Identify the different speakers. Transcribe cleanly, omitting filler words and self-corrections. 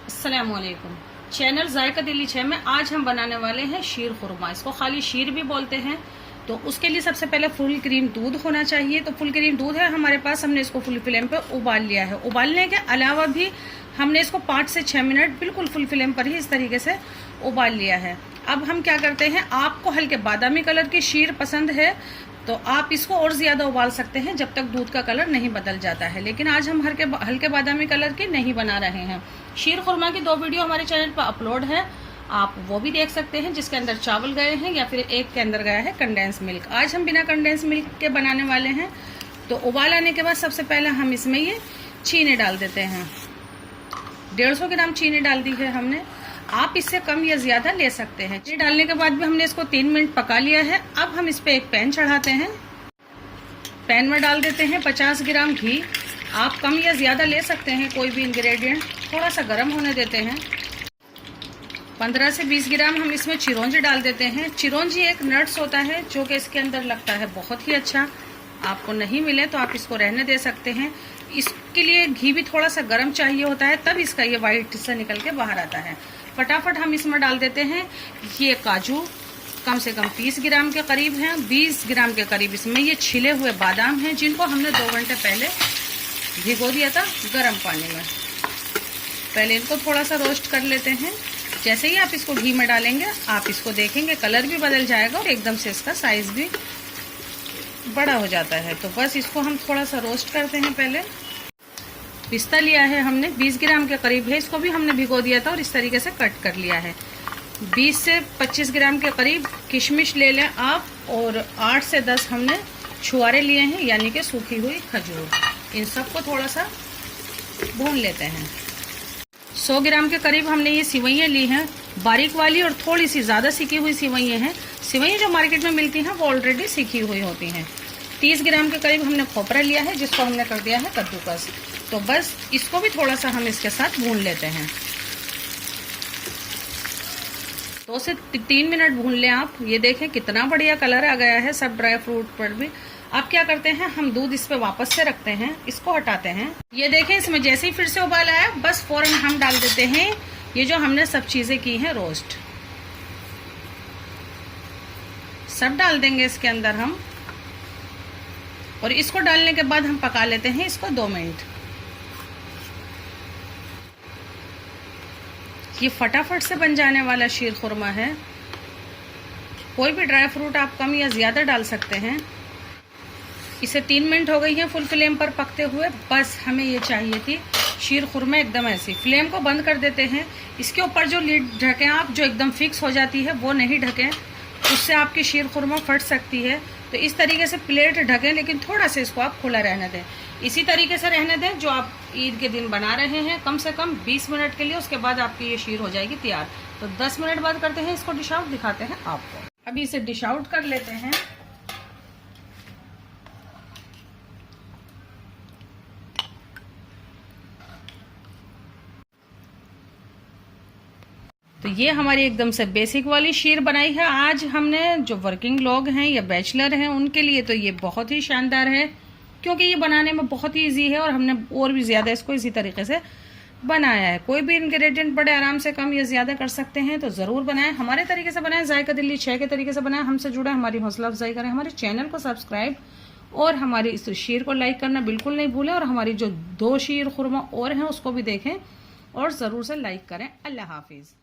Speaker 1: अस्सलामुअलैकुम। चैनल जायका दिल्ली 6 में आज हम बनाने वाले हैं शीर खुरमा। इसको खाली शीर भी बोलते हैं। तो उसके लिए सबसे पहले फुल क्रीम दूध होना चाहिए। तो फुल क्रीम दूध है हमारे पास, हमने इसको फुल फ्लेम पे उबाल लिया है। उबालने के अलावा भी हमने इसको 5 से 6 मिनट बिल्कुल फुल फ्लेम पर ही इस तरीके से उबाल लिया है। अब हम क्या करते हैं, आपको हल्के बादामी कलर की शीर पसंद है तो आप इसको और ज्यादा उबाल सकते हैं जब तक दूध का कलर नहीं बदल जाता है, लेकिन आज हम हल्के बादामी कलर की नहीं बना रहे हैं। शीर खुरमा की 2 वीडियो हमारे चैनल पर अपलोड है, आप वो भी देख सकते हैं, जिसके अंदर चावल गए हैं या फिर एक के अंदर गया है कंडेंस मिल्क। आज हम बिना कंडेंस मिल्क के बनाने वाले हैं। तो उबाल आने के बाद सबसे पहले हम इसमें ये चीनी डाल देते हैं। 150 ग्राम चीनी डाल दी है हमने, आप इससे कम या ज्यादा ले सकते हैं। चीनी डालने के बाद भी हमने इसको 3 मिनट पका लिया है। अब हम इस पे एक पैन चढ़ाते हैं। पैन में डाल देते हैं 50 ग्राम घी। आप कम या ज्यादा ले सकते हैं कोई भी इंग्रेडिएंट। थोड़ा सा गर्म होने देते हैं। 15 से 20 ग्राम हम इसमें चिरौंजी डाल देते हैं। चिरौंजी एक नट्स होता है जो कि इसके अंदर लगता है बहुत ही अच्छा। आपको नहीं मिले तो आप इसको रहने दे सकते हैं। इसके लिए घी भी थोड़ा सा गर्म चाहिए होता है, तब इसका ये वाइट से निकल के बाहर आता है। फटाफट हम इसमें डाल देते हैं ये काजू, कम से कम 30 ग्राम के करीब हैं। 20 ग्राम के करीब इसमें ये छिले हुए बादाम हैं, जिनको हमने 2 घंटे पहले भिगो दिया था गर्म पानी में। पहले इनको थोड़ा सा रोस्ट कर लेते हैं। जैसे ही आप इसको घी में डालेंगे आप इसको देखेंगे कलर भी बदल जाएगा और एकदम से इसका साइज भी बड़ा हो जाता है। तो बस इसको हम थोड़ा सा रोस्ट करते हैं। पहले पिस्ता लिया है हमने, 20 ग्राम के करीब है, इसको भी हमने भिगो दिया था और इस तरीके से कट कर लिया है। 20 से 25 ग्राम के करीब किशमिश ले लें आप, और 8 से 10 हमने छुआरे लिए हैं, यानी कि सूखी हुई खजूर। इन सबको थोड़ा सा भून लेते हैं। 100 ग्राम के करीब हमने ये सिवैयाँ ली हैं, बारीक वाली और थोड़ी सी ज़्यादा सीखी हुई सिवैयाँ हैं। सिवैयाँ जो मार्केट में मिलती हैं वो ऑलरेडी सीखी हुई होती हैं। 30 ग्राम के करीब हमने खोपरा लिया है, जिसको हमने कर दिया है कद्दूकस। तो बस इसको भी थोड़ा सा हम इसके साथ भून लेते हैं। 2 से 3 मिनट भून लें आप। ये देखें कितना बढ़िया कलर आ गया है सब ड्राई फ्रूट पर भी। अब क्या करते हैं, हम दूध इस पे वापस से रखते हैं, इसको हटाते हैं। ये देखें इसमें जैसे ही फिर से उबाल आया, बस फौरन हम डाल देते हैं ये जो हमने सब चीजें की हैं रोस्ट, सब डाल देंगे इसके अंदर हम। और इसको डालने के बाद हम पका लेते हैं इसको 2 मिनट। ये फटाफट से बन जाने वाला शीर खुरमा है। कोई भी ड्राई फ्रूट आप कम या ज्यादा डाल सकते हैं। इसे 3 मिनट हो गई है फुल फ्लेम पर पकते हुए। बस हमें ये चाहिए थी शीर खुरमा एकदम ऐसी। फ्लेम को बंद कर देते हैं। इसके ऊपर जो लिड ढकें आप, जो एकदम फिक्स हो जाती है वो नहीं ढकें, उससे आपकी शीर खुरमा फट सकती है। तो इस तरीके से प्लेट ढकें, लेकिन थोड़ा सा इसको आप खुला रहने दें। इसी तरीके से रहने दें जो आप ईद के दिन बना रहे हैं, कम से कम 20 मिनट के लिए। उसके बाद आपकी ये शीर हो जाएगी तैयार। तो 10 मिनट बाद करते हैं इसको डिश आउट, दिखाते हैं आपको। अभी इसे डिश आउट कर लेते हैं। तो ये हमारी एकदम से बेसिक वाली शीर बनाई है आज हमने। जो वर्किंग लोग हैं या बैचलर हैं उनके लिए तो ये बहुत ही शानदार है, क्योंकि ये बनाने में बहुत ही इजी है और हमने और भी ज्यादा इसको इसी तरीके से बनाया है। कोई भी इंग्रेडिएंट बड़े आराम से कम या ज्यादा कर सकते हैं, तो जरूर बनाएं। हमारे तरीके से बनाएं, जायका दिल्ली 6 के तरीके से बनाएं। हमसे जुड़ा हमारी हौसला अफजाई करें, हमारे चैनल को सब्सक्राइब और हमारी इस शीर को लाइक करना बिल्कुल नहीं भूलें। और हमारी जो 2 शीर खुरमा और हैं उसको भी देखें और जरूर से लाइक करें। अल्लाह हाफिज।